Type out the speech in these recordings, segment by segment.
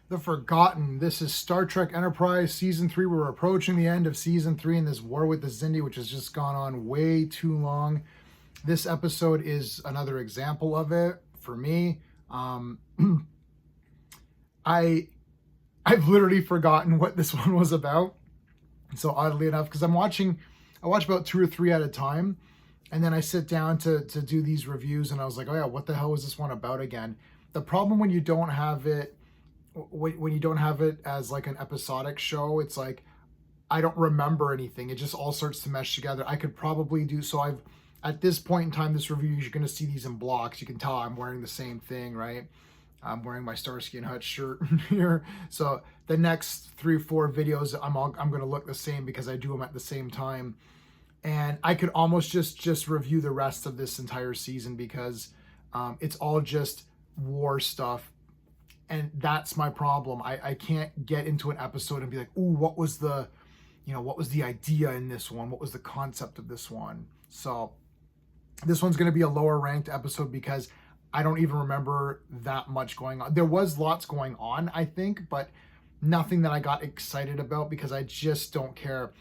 The Forgotten. This is Star Trek Enterprise Season 3. We're approaching the end of Season 3 in this war with the Xindi, which has just gone on way too long. This episode is another example of it for me. I I've literally forgotten what this one was about. So oddly enough, because I watch about two or three at a time, and then I sit down to do these reviews, and I was like, oh yeah, what the hell was this one about again? The problem when you don't have it when you don't have it as like an episodic show, it's like I don't remember anything. It just all starts to mesh together. I could probably do so. I've At this point in time, this review, you're going to see these in blocks. You can tell I'm wearing the same thing, right? I'm wearing my Starsky and Hutch shirt here. So the next 3 or 4 videos, I'm going to look the same because I do them at the same time. And I could almost just review the rest of this entire season because it's all just war stuff, and that's my problem. I can't get into an episode and be like, ooh, what was the idea in this one? What was the concept of this one? So this one's going to be a lower ranked episode because I don't even remember that much going on. There was lots going on, I think, but nothing that I got excited about because I just don't care.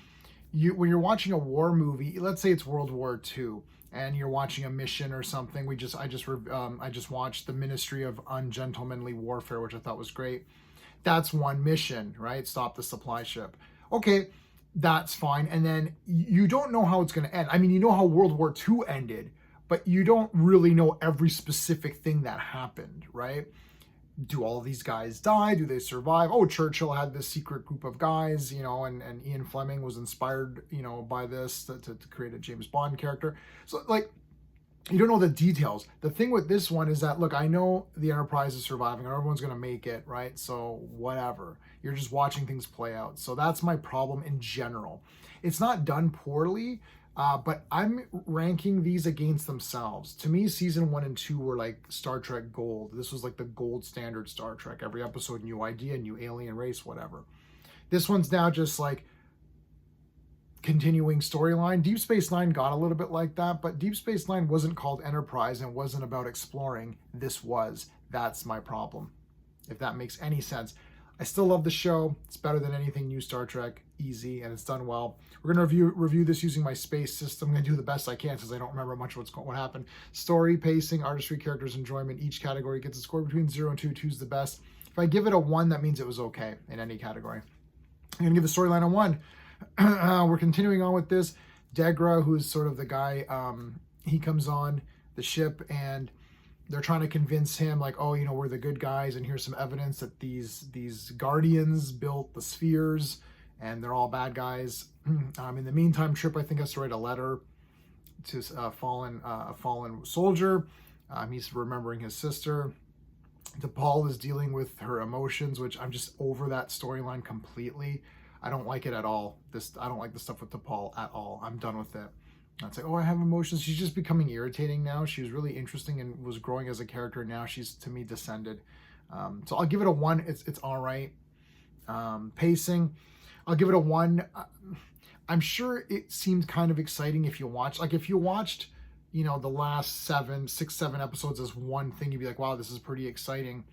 When you're watching a war movie, let's say it's World War II, and you're watching a mission or something. I just watched the Ministry of Ungentlemanly Warfare, which I thought was great. That's one mission, right? Stop the supply ship. Okay, that's fine. And then you don't know how it's going to end. I mean, you know how World War II ended, but you don't really know every specific thing that happened, right? Do all of these guys die? Do they survive? Oh, Churchill had this secret group of guys, and Ian Fleming was inspired, by this to create a James Bond character. So, like, you don't know the details. The thing with this one is that, look, I know the Enterprise is surviving and everyone's going to make it, right? So, whatever. You're just watching things play out. So, that's my problem in general. It's not done poorly. But I'm ranking these against themselves. To me, season 1 and 2 were like Star Trek Gold. This was like the gold standard Star Trek. Every episode, new idea, new alien race, whatever. This one's now just like continuing storyline. Deep Space Nine got a little bit like that, but Deep Space Nine wasn't called Enterprise and wasn't about exploring. This was. That's my problem, if that makes any sense. I still love the show. It's better than anything new Star Trek. Easy, and it's done well. We're going to review this using my space system. I'm going to do the best I can since I don't remember much of what happened. Story, pacing, artistry, characters, enjoyment. Each category gets a score between 0 and 2. 2's the best. If I give it a 1, that means it was okay in any category. I'm going to give the storyline a 1. We're continuing on with this. Degra, who's sort of the guy, he comes on the ship and they're trying to convince him, like, oh, we're the good guys, and here's some evidence that these guardians built the spheres, and they're all bad guys. In the meantime, Trip, I think, has to write a letter to a fallen soldier. He's remembering his sister. T'Pol is dealing with her emotions, which I'm just over that storyline completely. I don't like it at all. I don't like the stuff with T'Pol at all. I'm done with it. It's like, oh, I have emotions. She's just becoming irritating now. She was really interesting and was growing as a character. Now she's, to me, descended. So I'll give it a 1. It's all right. Pacing, I'll give it a 1. I'm sure it seemed kind of exciting if you watched. Like, if you watched, the last 7 episodes as one thing, you'd be like, wow, this is pretty exciting.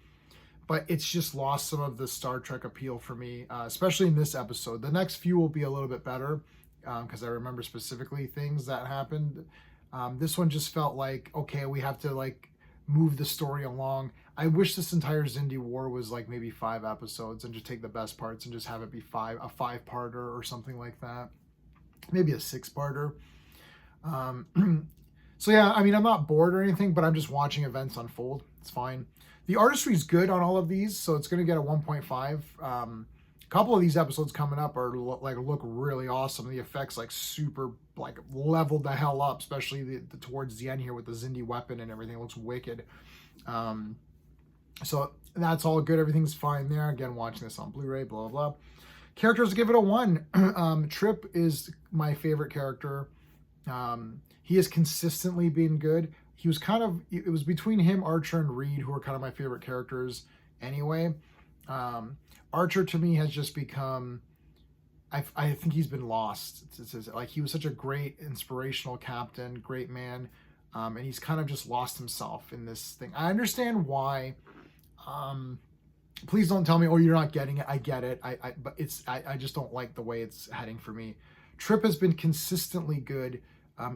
But it's just lost some of the Star Trek appeal for me, especially in this episode. The next few will be a little bit better, because I remember specifically things that happened. This one just felt like, okay, we have to like move the story along. I wish this entire Xindi war was like maybe 5 episodes and just take the best parts and just have it be a 5-parter or something like that. Maybe a 6-parter. So yeah, I mean, I'm not bored or anything, but I'm just watching events unfold. It's fine. The artistry is good on all of these, so it's going to get a 1.5. A couple of these episodes coming up look really awesome. The effects super leveled the hell up, especially the towards the end here with the Xindi weapon and everything. It looks wicked. So that's all good. Everything's fine there. Again, watching this on Blu-ray, blah, blah, blah. Characters, give it a 1. Trip is my favorite character. He has consistently been good. He was it was between him, Archer, and Reed, who are kind of my favorite characters anyway. Archer to me has just become, I think he's been lost. Like, he was such a great inspirational captain, great man, and he's kind of just lost himself in this thing. I understand why Please don't tell me, oh, you're not getting it. I get it. But I just don't like the way it's heading for me. Trip has been consistently good,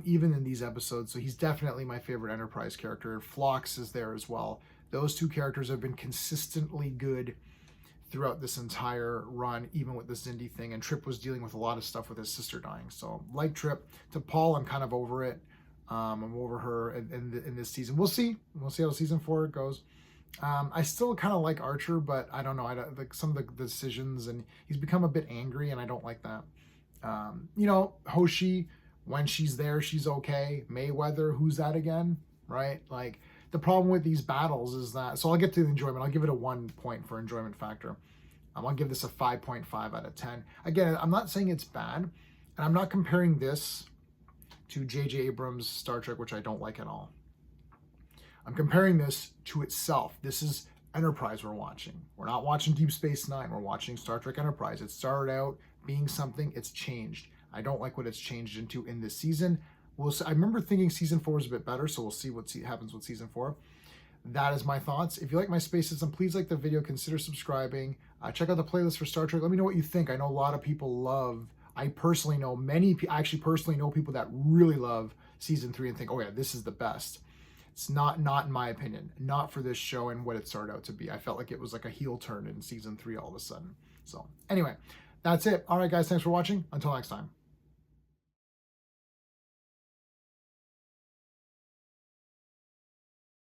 even in these episodes. So he's definitely my favorite Enterprise character. Phlox is there as well. Those two characters have been consistently good throughout this entire run, even with the Zindi thing. And Trip was dealing with a lot of stuff with his sister dying. So like Trip. To Paul, I'm kind of over it. I'm over her in this season. We'll see. We'll see how season 4 goes. I still kind of like Archer, but I don't know. I don't, like some of the decisions, and he's become a bit angry, and I don't like that. Hoshi, when she's there, she's okay. Mayweather, who's that again? Right? Like, the problem with these battles is that, so I'll get to the enjoyment. I'll give it a 1 point for enjoyment factor. I'll give this a 5.5 out of 10. Again, I'm not saying it's bad, and I'm not comparing this to J.J. Abrams' Star Trek, which I don't like at all. I'm comparing this to itself. This is Enterprise we're watching. We're not watching Deep Space Nine. We're watching Star Trek Enterprise. It started out being something. It's changed. I don't like what it's changed into in this season. I remember thinking season 4 was a bit better, so we'll see what happens with season 4. That is my thoughts. If you like my space system, please like the video. Consider subscribing. Check out the playlist for Star Trek. Let me know what you think. I know a lot of people love. I personally know I actually personally know people that really love season 3 and think, oh yeah, this is the best. It's not in my opinion, not for this show and what it started out to be. I felt like it was like a heel turn in season 3 all of a sudden. So anyway, that's it. All right, guys, thanks for watching. Until next time.